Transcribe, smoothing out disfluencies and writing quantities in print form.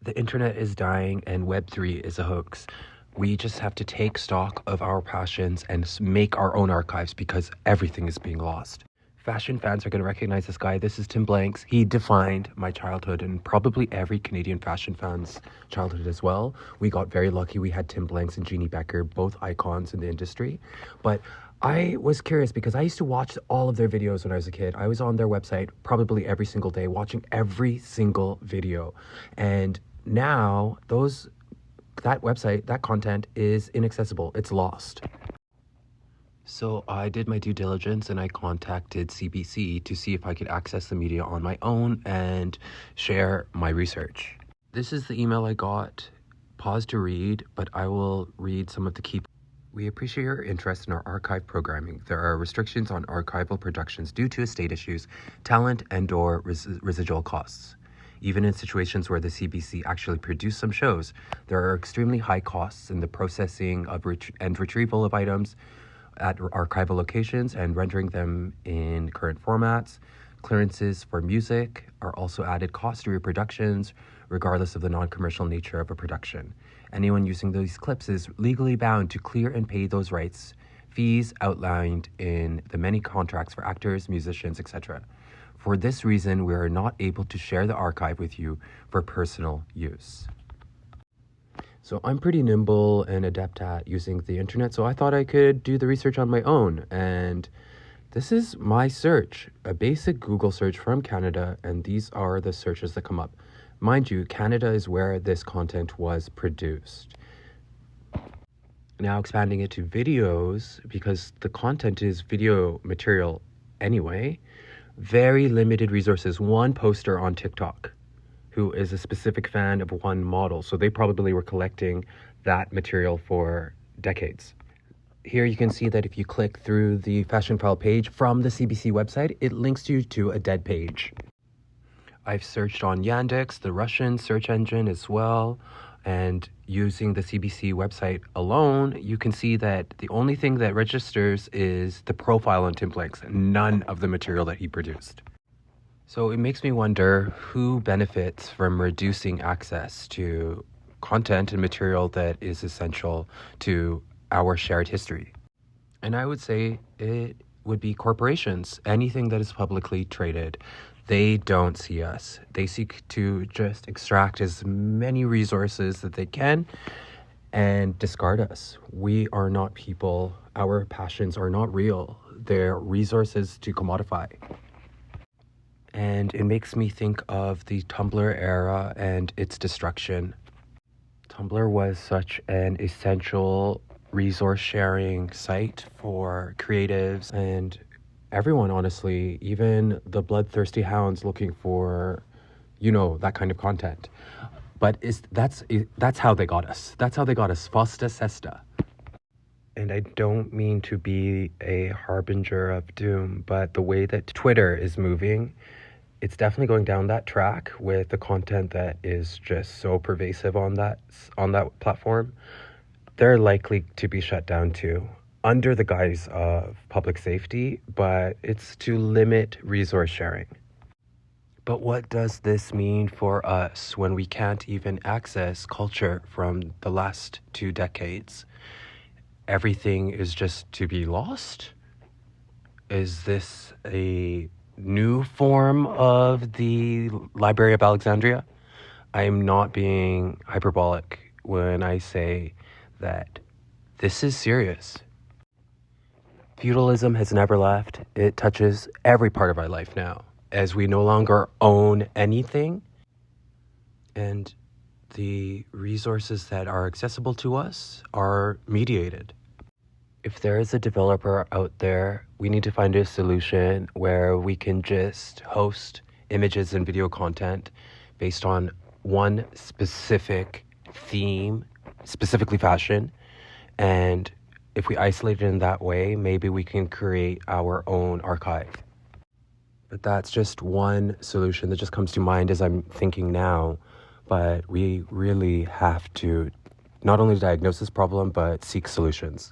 The internet is dying and Web3 is a hoax. We just have to take stock of our passions and make our own archives because everything is being lost. Fashion fans are going to recognize this guy. This is Tim Blanks. He defined my childhood and probably every Canadian fashion fan's childhood as well. We got very lucky. We had Tim Blanks and Jeannie Becker, both icons in the industry. But I was curious because I used to watch all of their videos when I was a kid. I was on their website probably every single day, watching every single video. And now that website, that content is inaccessible. It's lost. So I did my due diligence and I contacted CBC to see if I could access the media on my own and share my research. This is the email I got. Pause to read, but I will read some of the key. We appreciate your interest in our archive programming. There are restrictions on archival productions due to estate issues, talent, and/or residual costs. Even in situations where the CBC actually produced some shows, there are extremely high costs in the processing of and retrieval of items at archival locations and rendering them in current formats. Clearances for music are also added costs to reproductions, regardless of the non-commercial nature of a production. Anyone using these clips is legally bound to clear and pay those rights, fees outlined in the many contracts for actors, musicians, etc. For this reason, we are not able to share the archive with you for personal use. So I'm pretty nimble and adept at using the internet, so I thought I could do the research on my own. And this is my search, a basic Google search from Canada, and these are the searches that come up. Mind you, Canada is where this content was produced. Now expanding it to videos, because the content is video material anyway, very limited resources. One poster on TikTok who is a specific fan of one model. So they probably were collecting that material for decades. Here you can see that if you click through the Fashion File page from the CBC website, it links you to a dead page. I've searched on Yandex, the Russian search engine as well, and using the CBC website alone, you can see that the only thing that registers is the profile on Tim Blanks, none of the material that he produced. So it makes me wonder who benefits from reducing access to content and material that is essential to our shared history. And I would say it would be corporations, anything that is publicly traded. They don't see us. They seek to just extract as many resources that they can and discard us. We are not people. Our passions are not real. They're resources to commodify. And it makes me think of the Tumblr era and its destruction. Tumblr was such an essential resource sharing site for creatives and everyone, honestly, even the bloodthirsty hounds looking for, that kind of content. But that's how they got us. That's how they got us. Fosta sesta. And I don't mean to be a harbinger of doom, but the way that Twitter is moving, it's definitely going down that track with the content that is just so pervasive on that platform. They're likely to be shut down too, under the guise of public safety, but it's to limit resource sharing. But what does this mean for us when we can't even access culture from the last 2 decades? Everything is just to be lost? Is this a new form of the Library of Alexandria? I am not being hyperbolic when I say that this is serious. Feudalism has never left. It touches every part of our life now, as we no longer own anything, and the resources that are accessible to us are mediated. If there is a developer out there, we need to find a solution where we can just host images and video content based on one specific theme, specifically fashion. And if we isolate it in that way, maybe we can create our own archive. But that's just one solution that just comes to mind as I'm thinking now. But we really have to not only diagnose this problem, but seek solutions.